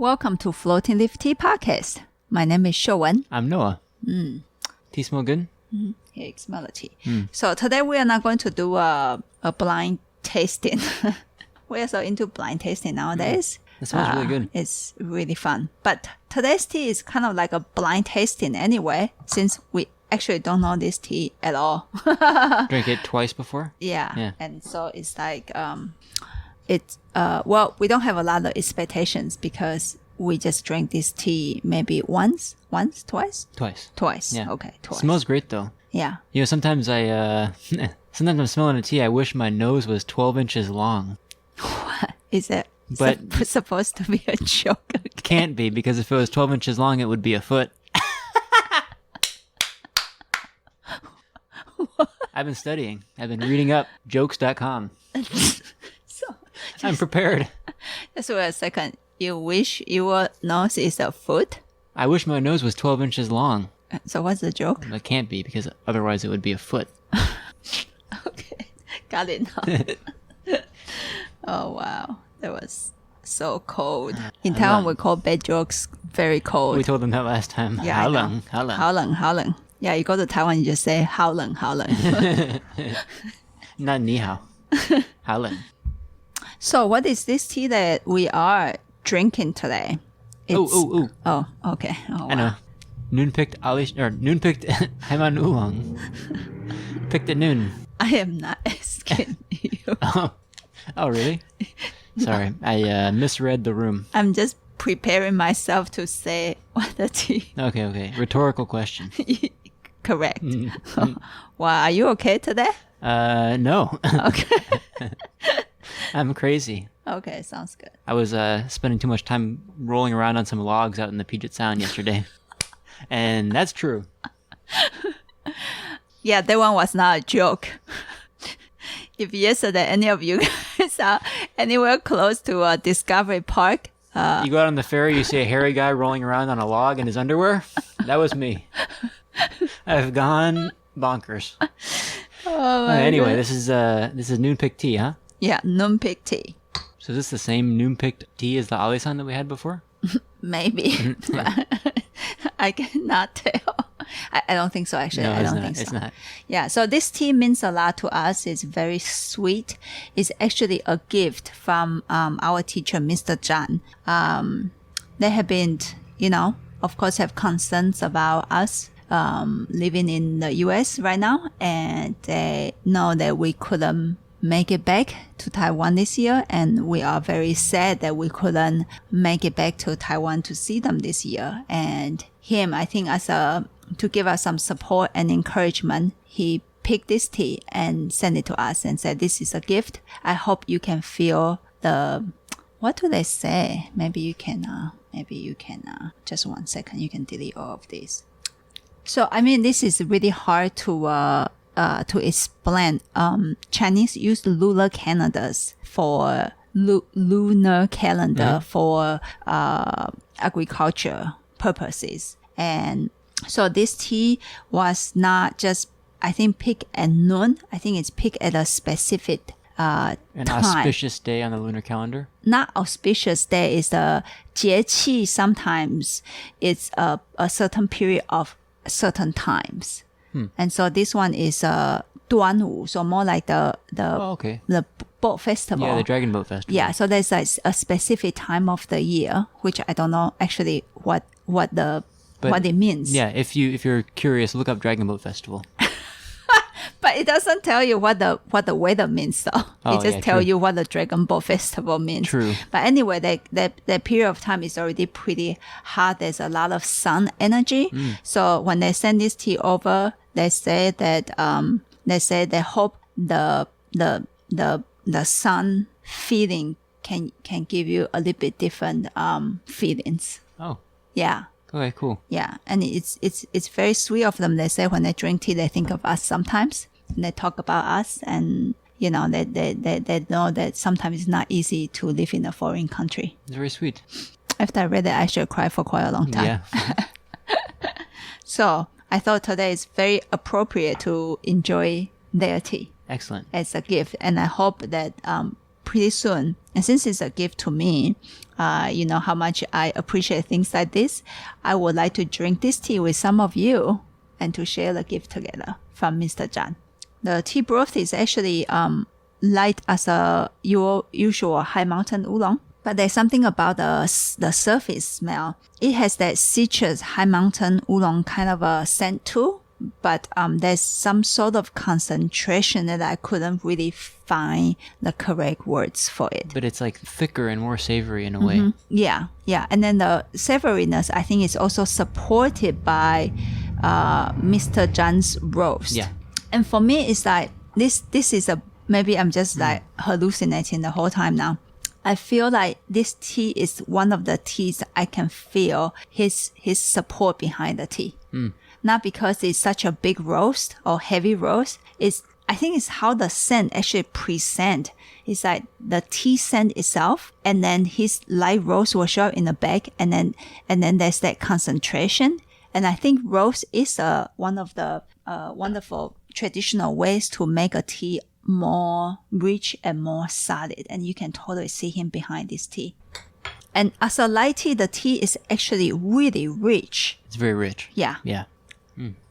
Welcome to Floating Leaf Tea Podcast. My name is Shouwen. I'm Noah. Tea smell good? Here, smell the tea. So today we are not going to do a blind tasting. We are so into blind tasting nowadays. It smells really good. It's really fun. But today's tea is kind of like a blind tasting anyway, since we actually don't know this tea at all. Drink it twice before? Yeah. And so it's like, well, we don't have a lot of expectations because we just drank this tea maybe twice? Twice. Yeah. Okay, twice. It smells great though. Yeah. You know, sometimes sometimes I'm smelling a tea, I wish my nose was 12 inches long. What? Is it But supposed to be a joke? Again? Can't be, because if it was 12 inches long, it would be a foot. I've been studying. I've been reading up jokes.com. I'm prepared. Just wait a second. You wish your nose is a foot? I wish my nose was 12 inches long. So what's the joke? It can't be, because otherwise it would be a foot. Okay. Got it now. Oh, wow. That was so cold. In Taiwan, we call bad jokes very cold. We told them that last time. Yeah, How long? How long? Yeah, you go to Taiwan, you just say how long. Not ni hao. How long? So what is this tea that we are drinking today? Oh, okay. Oh, wow. I know. Noon picked Haiman oolong. Picked at noon. I am not asking you. Oh, really? Sorry, I misread the room. I'm just preparing myself to say what the tea. Okay. Rhetorical question. Correct. Well, are you okay today? No. Okay. I'm crazy. Okay, sounds good. I was spending too much time rolling around on some logs out in the Puget Sound yesterday. And that's true. Yeah, that one was not a joke. If yesterday any of you guys are anywhere close to a Discovery Park, you go out on the ferry, you see a hairy guy rolling around on a log in his underwear. That was me. I've gone bonkers. Oh anyway, God. this is noon picked tea, huh? Yeah, noon pick tea. So is this the same noon picked tea as the alisan that we had before? Maybe. But I cannot tell. I don't think so, actually. No, I don't think so. It's not. Yeah, so this tea means a lot to us. It's very sweet. It's actually a gift from our teacher, Mr. Zhang. They have been, of course, have concerns about us living in the U.S. right now. And they know that we couldn't make it back to Taiwan this year, and we are very sad that we couldn't make it back to Taiwan to see them this year. And him, I think, to give us some support and encouragement, he picked this tea and sent it to us and said, "This is a gift. I hope you can feel what do they say? Maybe you can, just 1 second, you can delete all of this." So, I mean, this is really hard to explain. Chinese use lunar calendars for lunar calendar for agriculture purposes. And so this tea was not just, I think, picked at noon. I think it's picked at a specific An time. auspicious day on the lunar calendar? Not auspicious day. It's a 节气. Sometimes it's a certain period of certain times. And so this one is 端午, so more like the boat festival. Yeah, the Dragon Boat Festival. Yeah, so there's like a specific time of the year, which I don't know actually what it means. Yeah, if you're curious, look up Dragon Boat Festival. But it doesn't tell you what the weather means, though. Oh, it just tells you what the Dragon Boat Festival means. True. But anyway, that period of time is already pretty hot. There's a lot of sun energy. So when they send this tea over, they say that they hope the sun feeling can give you a little bit different feelings. Oh. Yeah. Okay, cool. Yeah, and it's very sweet of them. They say when they drink tea, they think of us sometimes, and they talk about us, and they know that sometimes it's not easy to live in a foreign country. It's very sweet. After I read it, I should cry for quite a long time. Yeah. So I thought today is very appropriate to enjoy their tea. Excellent. As a gift, and I hope that pretty soon. And since it's a gift to me, you know how much I appreciate things like this. I would like to drink this tea with some of you and to share the gift together from Mr. Zhan. The tea broth is actually light as your usual high mountain oolong. But there's something about the surface smell. It has that citrus high mountain oolong kind of a scent too. But there's some sort of concentration that I couldn't really find the correct words for it. But it's like thicker and more savory in a way. Yeah. And then the savoriness, I think, is also supported by Mr. Zhan's roast. Yeah. And for me, it's like this is maybe I'm just like hallucinating the whole time now. I feel like this tea is one of the teas I can feel his support behind the tea. Not because it's such a big roast or heavy roast. I think it's how the scent actually present. It's like the tea scent itself, and then his light roast will show up in the back, and then there's that concentration. And I think roast is one of the wonderful traditional ways to make a tea more rich and more solid. And you can totally see him behind this tea. And as a light tea, the tea is actually really rich. It's very rich. Yeah.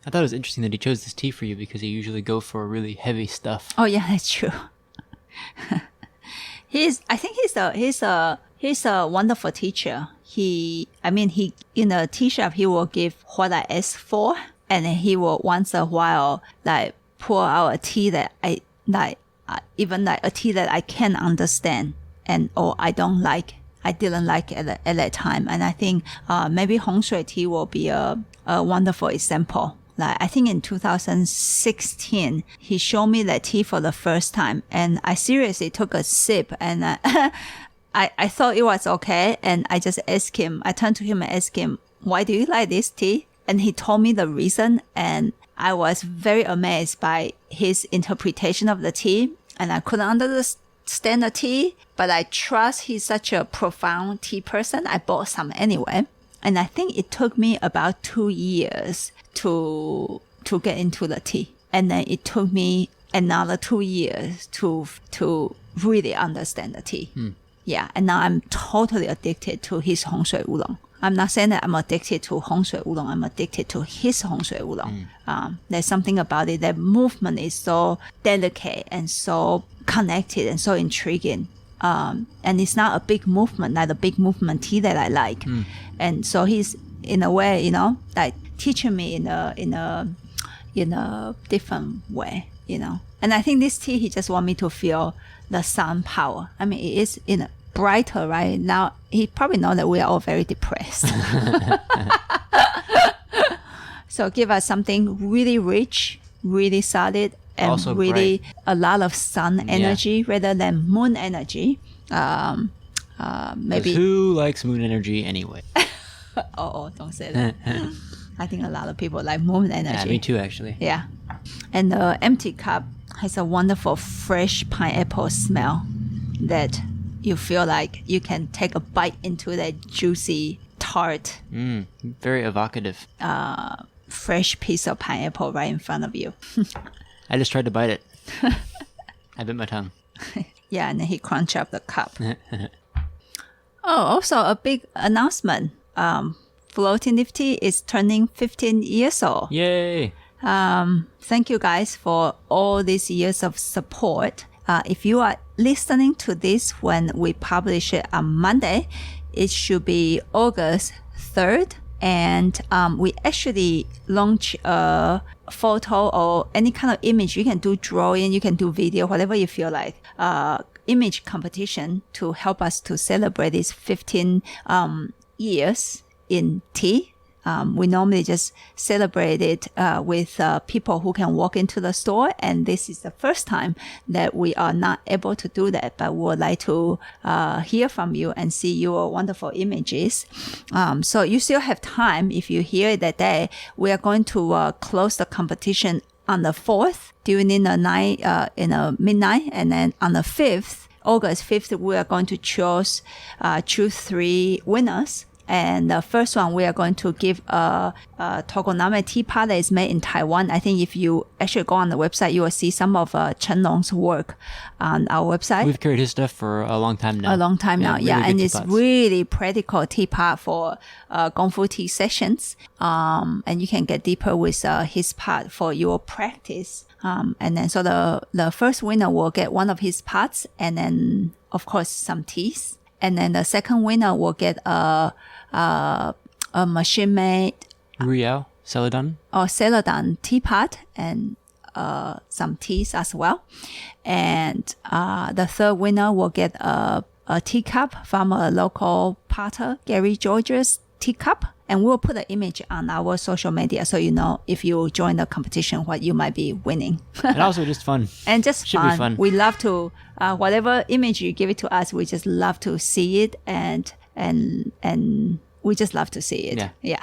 I thought it was interesting that he chose this tea for you because you usually go for really heavy stuff. Oh yeah, that's true. I think he's a wonderful teacher. He in a tea shop he will give what I ask for, and he will once a while like pour out a tea that I like, even like a tea that I can understand or I don't like. I didn't like at that time, and I think maybe Hong Shui tea will be a wonderful example. Like I think in 2016, he showed me that tea for the first time, and I seriously took a sip, and I thought it was okay, and I just asked him. I turned to him and asked him, "Why do you like this tea?" And he told me the reason, and I was very amazed by his interpretation of the tea, and I couldn't understand the tea, but I trust he's such a profound tea person. I bought some anyway. And I think it took me about 2 years to get into the tea. And then it took me another 2 years to really understand the tea. Yeah. And now I'm totally addicted to his Hong Shui Oolong. I'm not saying that I'm addicted to Hong Shui Oolong. I'm addicted to his Hong Shui Oolong. There's something about it. That movement is so delicate and so connected and so intriguing. And it's not a big movement, like the big movement tea that I like. And so he's in a way, like teaching me in a different way, And I think this tea, he just want me to feel the sun power. I mean, it is brighter right now. He probably know that we are all very depressed. So give us something really rich, really solid, and also really bright. A lot of sun energy rather than moon energy. Maybe who likes moon energy anyway? Don't say that. I think a lot of people like moon energy. Yeah, me too, actually. Yeah. And the empty cup has a wonderful fresh pineapple smell that you feel like you can take a bite into that juicy, tart, Very evocative. fresh piece of pineapple right in front of you. I just tried to bite it. I bit my tongue. Yeah, and then he crunched up the cup. Also a big announcement. Floating Nifty is turning 15 years old. Yay! Thank you guys for all these years of support. If you are listening to this when we publish it on Monday, it should be August 3rd. And we actually launch a photo or any kind of image. You can do drawing, you can do video, whatever you feel like. Image competition to help us to celebrate these 15 years in tea. We normally just celebrate it with people who can walk into the store, and this is the first time that we are not able to do that, but we would like to hear from you and see your wonderful images. So you still have time. If you hear it that day, we are going to close the competition on the 4th during the night, in the midnight, and then on the 5th, August 5th, we are going to choose 3 winners. And the first one, we are going to give a tokoname teapot that is made in Taiwan. I think if you actually go on the website, you will see some of Chen Long's work on our website. We've carried his stuff for a long time now. A long time now, really yeah. And it's teapots. really practical teapot for Kung Fu tea sessions. And you can get deeper with his pot for your practice. And then so the first winner will get one of his pots, and then of course some teas. And then the second winner will get a machine-made Riao, Celadon. or Celadon teapot and some teas as well. And the third winner will get a teacup from a local potter, Gary George's teacup. And we'll put an image on our social media so you know if you join the competition what you might be winning. And also just fun. And just Should be fun. We love to whatever image you give it to us, we just love to see it and we just love to see it. Yeah.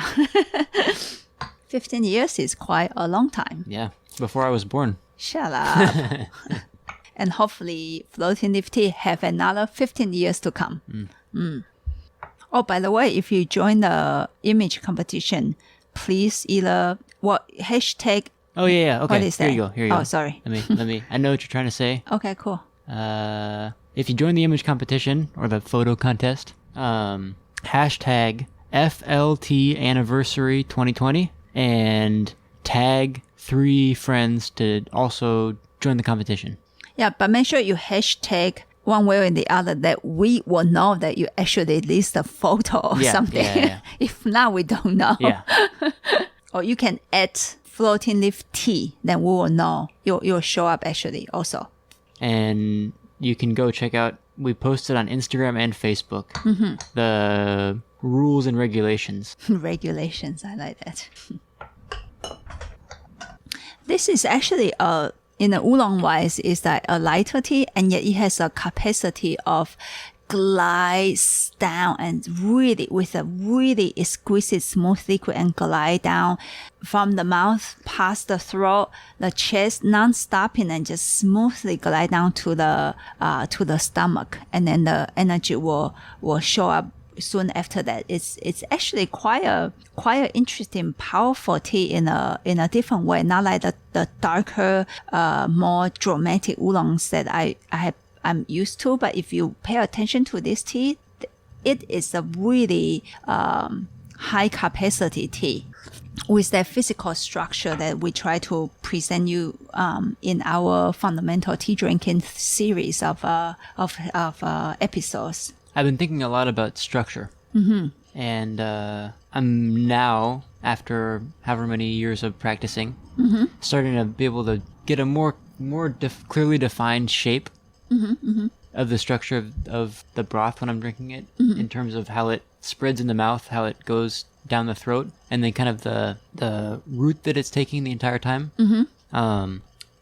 15 years is quite a long time. Yeah, before I was born. Shut up. And hopefully Floating Leaf Tea have another 15 years to come. Oh, by the way, if you join the image competition, please either hashtag. Oh yeah. Okay. What is Here that? you go. Here you go. Oh, sorry. Let me. I know what you're trying to say. Okay, cool. If you join the image competition or the photo contest, hashtag FLT anniversary 2020 and tag 3 friends to also join the competition. Yeah, but make sure you hashtag one way or the other that we will know that you actually list a photo or something. Yeah. If not, we don't know. Yeah. Or you can add Floating Leaf Tea, then we will know. You'll show up actually also. And you can go check out, we posted on Instagram and Facebook the rules and regulations. Regulations, I like that. This is actually in the oolong wise, is like a lighter tea, and yet it has a capacity of glides down and really with a really exquisite smooth liquid and glide down from the mouth past the throat, the chest, non-stopping and just smoothly glide down to the stomach, and then the energy will show up soon after that. It's actually quite a interesting, powerful tea in a different way. Not like the darker, more dramatic oolongs that I'm used to. But if you pay attention to this tea, it is a really high capacity tea with that physical structure that we try to present you in our fundamental tea drinking series of episodes. I've been thinking a lot about structure. And I'm now, after however many years of practicing, starting to be able to get a more clearly defined shape of the structure of the broth when I'm drinking it, in terms of how it spreads in the mouth, how it goes down the throat, and then kind of the route that it's taking the entire time.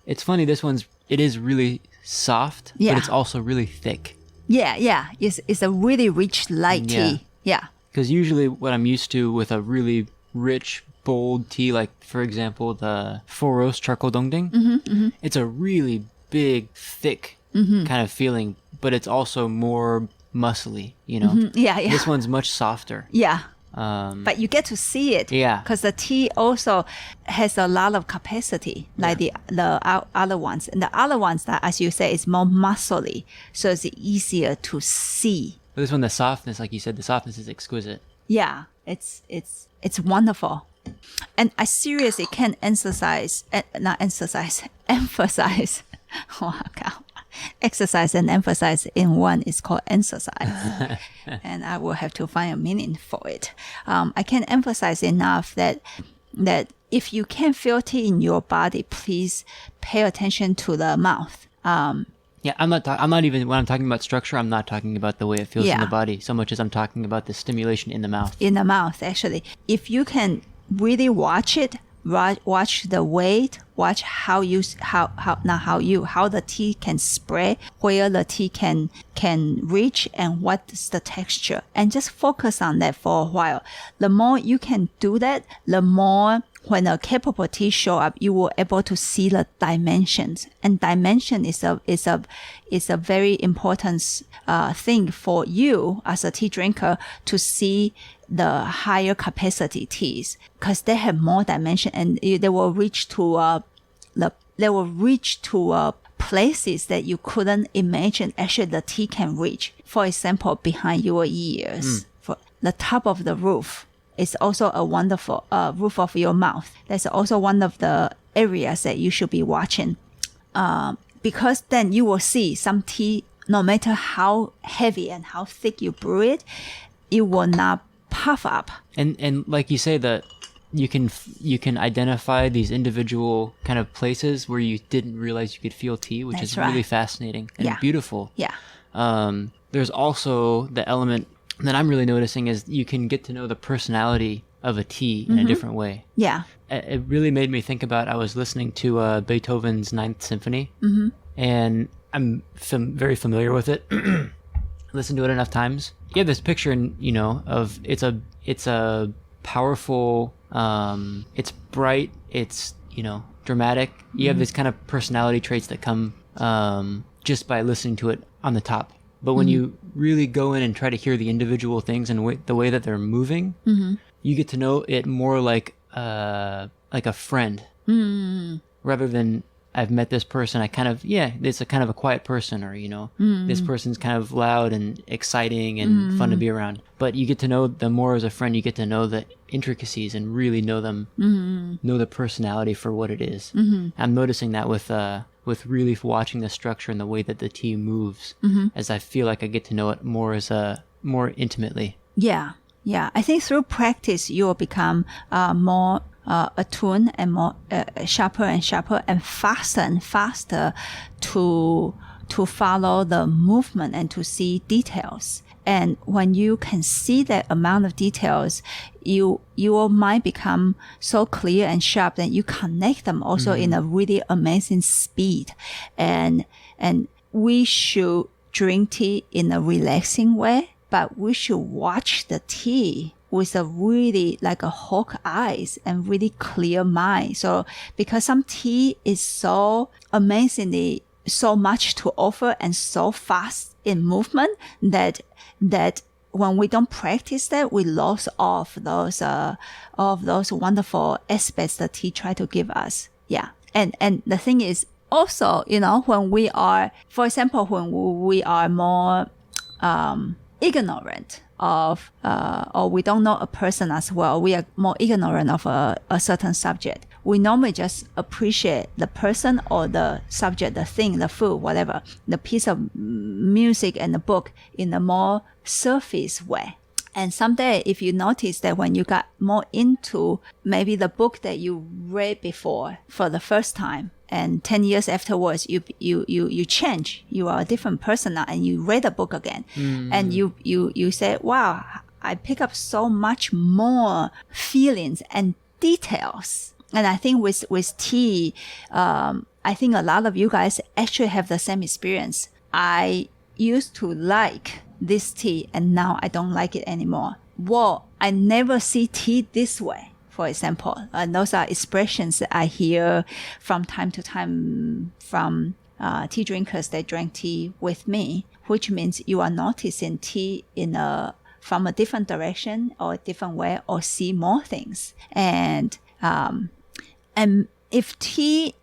It's funny, it is really soft, but it's also really thick. Yeah. It's a really rich light tea. Yeah. Because usually what I'm used to with a really rich, bold tea, like, for example, the Four Roast Charcoal Dongding, it's a really big, thick kind of feeling, but it's also more muscly, you know? Yeah. This one's much softer. Yeah. But you get to see it. Yeah. Because the tea also has a lot of capacity, like the other ones. And the other ones, that, as you say, is more muscly, so it's easier to see. But this one, the softness, like you said, the softness is exquisite. Yeah, it's wonderful. And I seriously can't emphasize. Wow, God. Exercise and emphasize in one is called exercise. And I will have to find a meaning for it. I can't emphasize enough that if you can feel tea in your body, please pay attention to the mouth. Yeah, I'm not even, when I'm talking about structure, I'm not talking about the way it feels in the body so much as I'm talking about the stimulation in the mouth. In the mouth, actually. If you can really watch it, watch the weight, watch how the tea can spread, where the tea can reach, and what's the texture, and just focus on that for a while. The more you can do that, the more when a capable tea show up, you were able to see the dimensions, and dimension is a very important thing for you as a tea drinker to see the higher capacity teas, because they have more dimension, and they will reach to places that you couldn't imagine actually the tea can reach. For example, behind your ears, for the top of the roof is also a wonderful roof of your mouth. That's also one of the areas that you should be watching, because then you will see some tea, no matter how heavy and how thick you brew it, it will not puff up. And like you say, that you can identify these individual kind of places where you didn't realize you could feel tea, which That's is right. really fascinating and beautiful. Yeah. There's also the element that I'm really noticing is you can get to know the personality of a tea in a different way. Yeah. It really made me think about, I was listening to Beethoven's Ninth Symphony, and I'm very familiar with it. Listened to it enough times. You have this picture, of it's a powerful, it's bright, it's dramatic. You have this kind of personality traits that come just by listening to it on the top. But when you really go in and try to hear the individual things and the way that they're moving, you get to know it more like a friend, rather than I've met this person. I kind of, it's a kind of a quiet person, or this person's kind of loud and exciting and fun to be around. But you get to know them more as a friend. You get to know the intricacies and really know them, know the personality for what it is. I'm noticing that with really watching the structure and the way that the tea moves, as I feel like I get to know it more intimately. Yeah. I think through practice, you will become more attuned and more sharper and sharper and faster to follow the movement and to see details. And when you can see that amount of details, your mind become so clear and sharp that you connect them also in a really amazing speed. And we should drink tea in a relaxing way, but we should watch the tea with a really like a hawk eyes and really clear mind. So because some tea is so amazingly so much to offer and so fast in movement that when we don't practice that, we lose of those wonderful aspects that tea try to give us. Yeah. And the thing is also, when we are, for example, when we are more ignorant of or we don't know a person as well, we are more ignorant of a certain subject, we normally just appreciate the person or the subject, the thing, the food, whatever, the piece of music and the book in a more surface way. And someday, if you notice that when you got more into maybe the book that you read before for the first time, and 10 years afterwards, you change, you are a different person now, and you read the book again, and you say, wow, I pick up so much more feelings and details. And I think with tea, I think a lot of you guys actually have the same experience. I used to like this tea, and now I don't like it anymore. Well, I never see tea this way, for example. Those are expressions that I hear from time to time from tea drinkers that drank tea with me, which means you are noticing tea from a different direction or a different way, or see more things. And if tea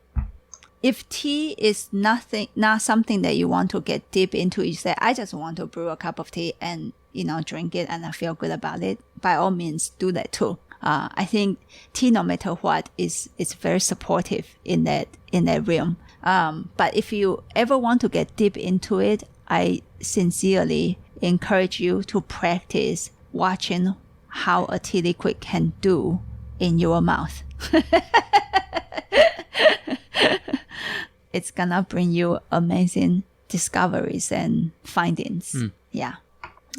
is not something that you want to get deep into, you say, I just want to brew a cup of tea and, drink it and I feel good about it, by all means, do that too. I think tea, no matter what, is very supportive in that realm. But if you ever want to get deep into it, I sincerely encourage you to practice watching how a tea liquid can do in your mouth. It's gonna bring you amazing discoveries and findings. Yeah.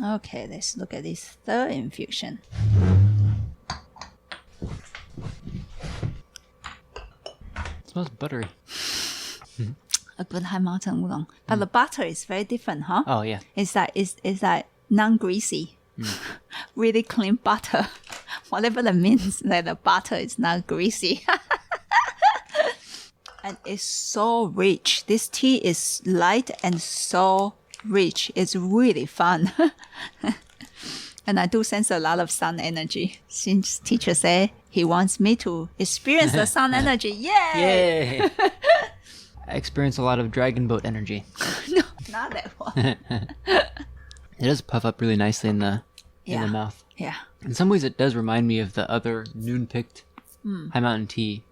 Okay, let's look at this third infusion. It smells buttery. A good high mountain oolong. But the butter is very different, huh? Oh, yeah. It's like non-greasy. Really clean butter. whatever that means, that the butter is not greasy. And it's so rich. This tea is light and so rich. It's really fun. And I do sense a lot of sun energy. Since teacher said he wants me to experience the sun energy. Yay! Yay! I experience a lot of dragon boat energy. No, not that one. It does puff up really nicely in the mouth. Yeah. In some ways, it does remind me of the other noon-picked high mountain tea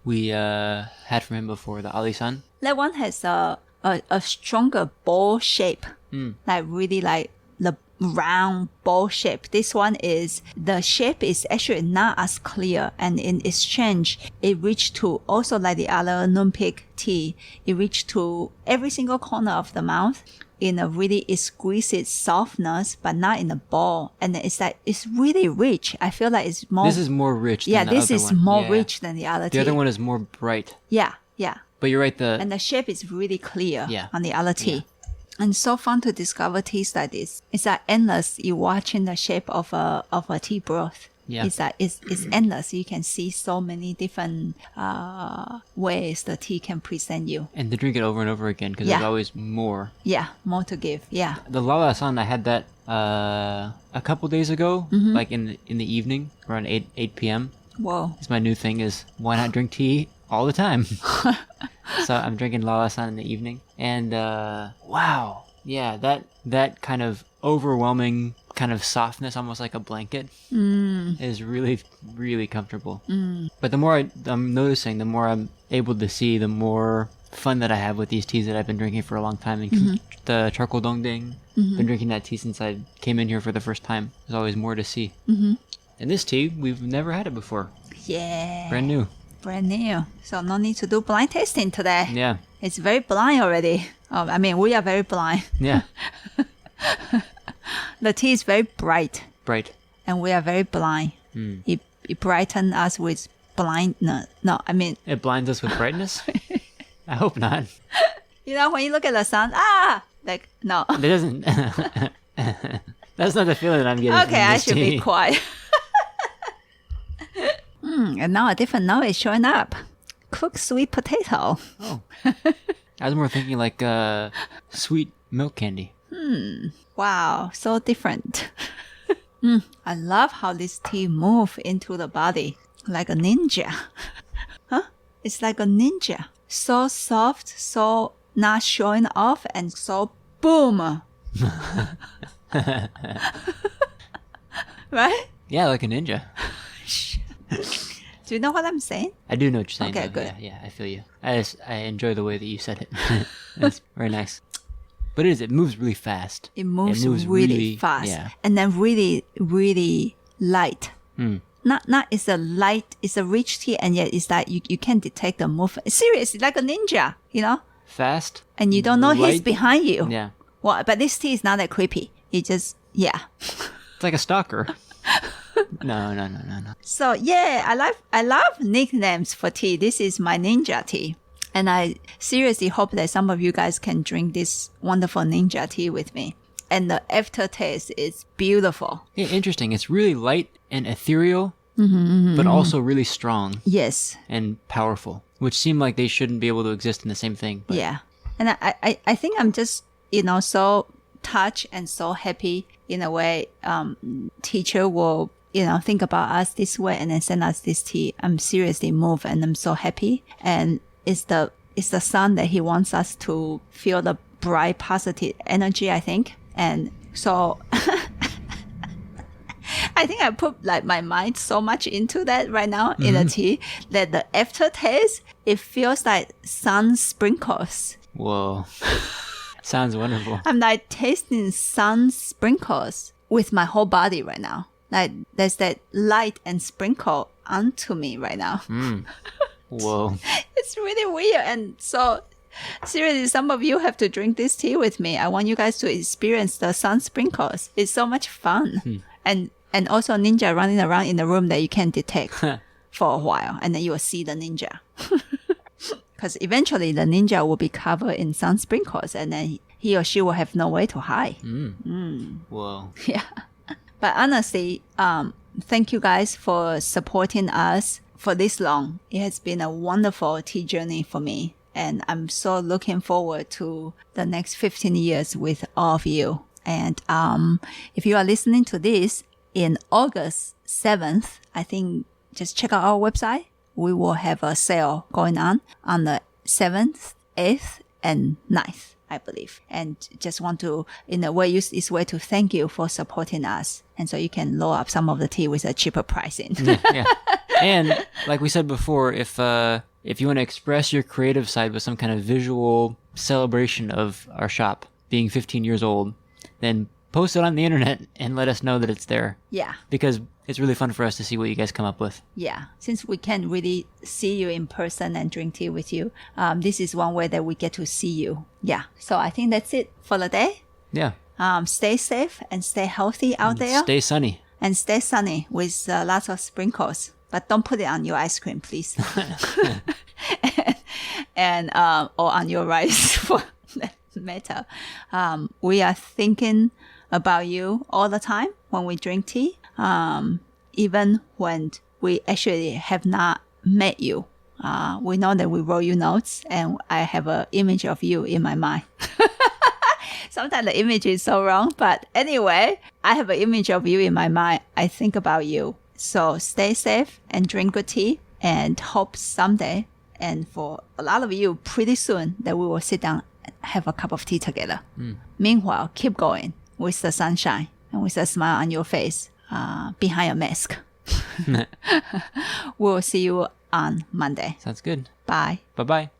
we had from him before, the Ali-san. That one has a stronger ball shape. Like really like the round ball shape. This one is, the shape is actually not as clear, and in exchange it reached to, also like the other noon-pick tea, it reached to every single corner of the mouth in a really exquisite softness, but not in a ball. And it's like, it's really rich. I feel like it's more... This is more rich than the this other is one. more rich than the other tea. The other one is more bright. Yeah. But you're right, And the shape is really clear on the other tea. Yeah. And so fun to discover teas like this. It's like endless. You watching the shape of a tea broth. Yeah. It's like it's endless. You can see so many different ways the tea can present you. And to drink it over and over again, because there's always more. Yeah, more to give. Yeah. The Lala-san, I had that a couple days ago, like in the evening, around 8 p.m. Whoa. It's my new thing is, why not drink tea all the time? So I'm drinking Lala-san in the evening. And wow. Yeah, that kind of overwhelming kind of softness, almost like a blanket, is really, really comfortable. But the more I'm noticing, the more I'm able to see, the more fun that I have with these teas that I've been drinking for a long time. And the charcoal dongding, been drinking that tea since I came in here for the first time. There's always more to see. And this tea, we've never had it before. Yeah. Brand new. Brand new. So no need to do blind tasting today. Yeah. It's very blind already. I mean, we are very blind. Yeah. The tea is very bright. Bright. And we are very blind. It brightens us with blindness. No, I mean... It blinds us with brightness? I hope not. You know, when you look at the sun, like, no. It doesn't... That's not the feeling that I'm getting from Okay, I this should tea. be quiet. And now a different note is showing up. Cooked sweet potato. Oh. I was more thinking like sweet milk candy. Wow, so different. I love how this tea moves into the body like a ninja. Huh? It's like a ninja. So soft, so not showing off, and so boom. Right? Yeah, like a ninja. Do you know what I'm saying? I do know what you're saying. Okay, though. good. Yeah, I feel you. I enjoy the way that you said it. That's very nice. But it moves really fast. It moves really fast. Yeah. And then really, really light. Not it's a light, it's a rich tea, and yet it's like you can detect the movement. Seriously, like a ninja, you know? Fast. And you don't know he's light. behind you. Yeah. Well, but this tea is not that creepy. It just, yeah. It's like a stalker. No. So yeah, I love nicknames for tea. This is my ninja tea. And I seriously hope that some of you guys can drink this wonderful ninja tea with me. And the aftertaste is beautiful. Yeah, interesting. It's really light and ethereal, but also really strong. Yes. And powerful, which seem like they shouldn't be able to exist in the same thing. But Yeah. And I think I'm just, so touched and so happy in a way. Teacher will, think about us this way and then send us this tea. I'm seriously moved and I'm so happy. And it's the sun that he wants us to feel the bright, positive energy, I think. And so I think I put like my mind so much into that right now in the tea that the aftertaste, it feels like sun sprinkles. Whoa. Sounds wonderful. I'm like tasting sun sprinkles with my whole body right now. Like there's that light and sprinkle onto me right now. Whoa. It's really weird. And so seriously, some of you have to drink this tea with me. I want you guys to experience the sun sprinkles. It's so much fun. And also ninja running around in the room that you can detect for a while. And then you will see the ninja. Because eventually the ninja will be covered in sun sprinkles and then he or she will have no way to hide. Whoa. Yeah. But honestly, thank you guys for supporting us for this long. It has been a wonderful tea journey for me. And I'm so looking forward to the next 15 years with all of you. And if you are listening to this in August 7th, I think just check out our website. We will have a sale going on the 7th, 8th, and 9th, I believe. And just want to, in a way, use this way to thank you for supporting us. And so you can load up some of the tea with a cheaper pricing. Yeah. And like we said before, if you want to express your creative side with some kind of visual celebration of our shop being 15 years old, then post it on the internet and let us know that it's there. Yeah. Because it's really fun for us to see what you guys come up with. Yeah. Since we can't really see you in person and drink tea with you, this is one way that we get to see you. Yeah. So I think that's it for the day. Yeah. Stay safe and stay healthy out there. Stay sunny. And stay sunny with lots of sprinkles. But don't put it on your ice cream, please. and or on your rice for that matter. We are thinking about you all the time when we drink tea. Even when we actually have not met you. We know that we wrote you notes and I have an image of you in my mind. Sometimes the image is so wrong, but anyway, I have an image of you in my mind. I think about you. So stay safe and drink good tea and hope someday, and for a lot of you, pretty soon, that we will sit down and have a cup of tea together. Meanwhile, keep going with the sunshine and with a smile on your face behind a mask. We'll see you on Monday. Sounds good. Bye. Bye-bye.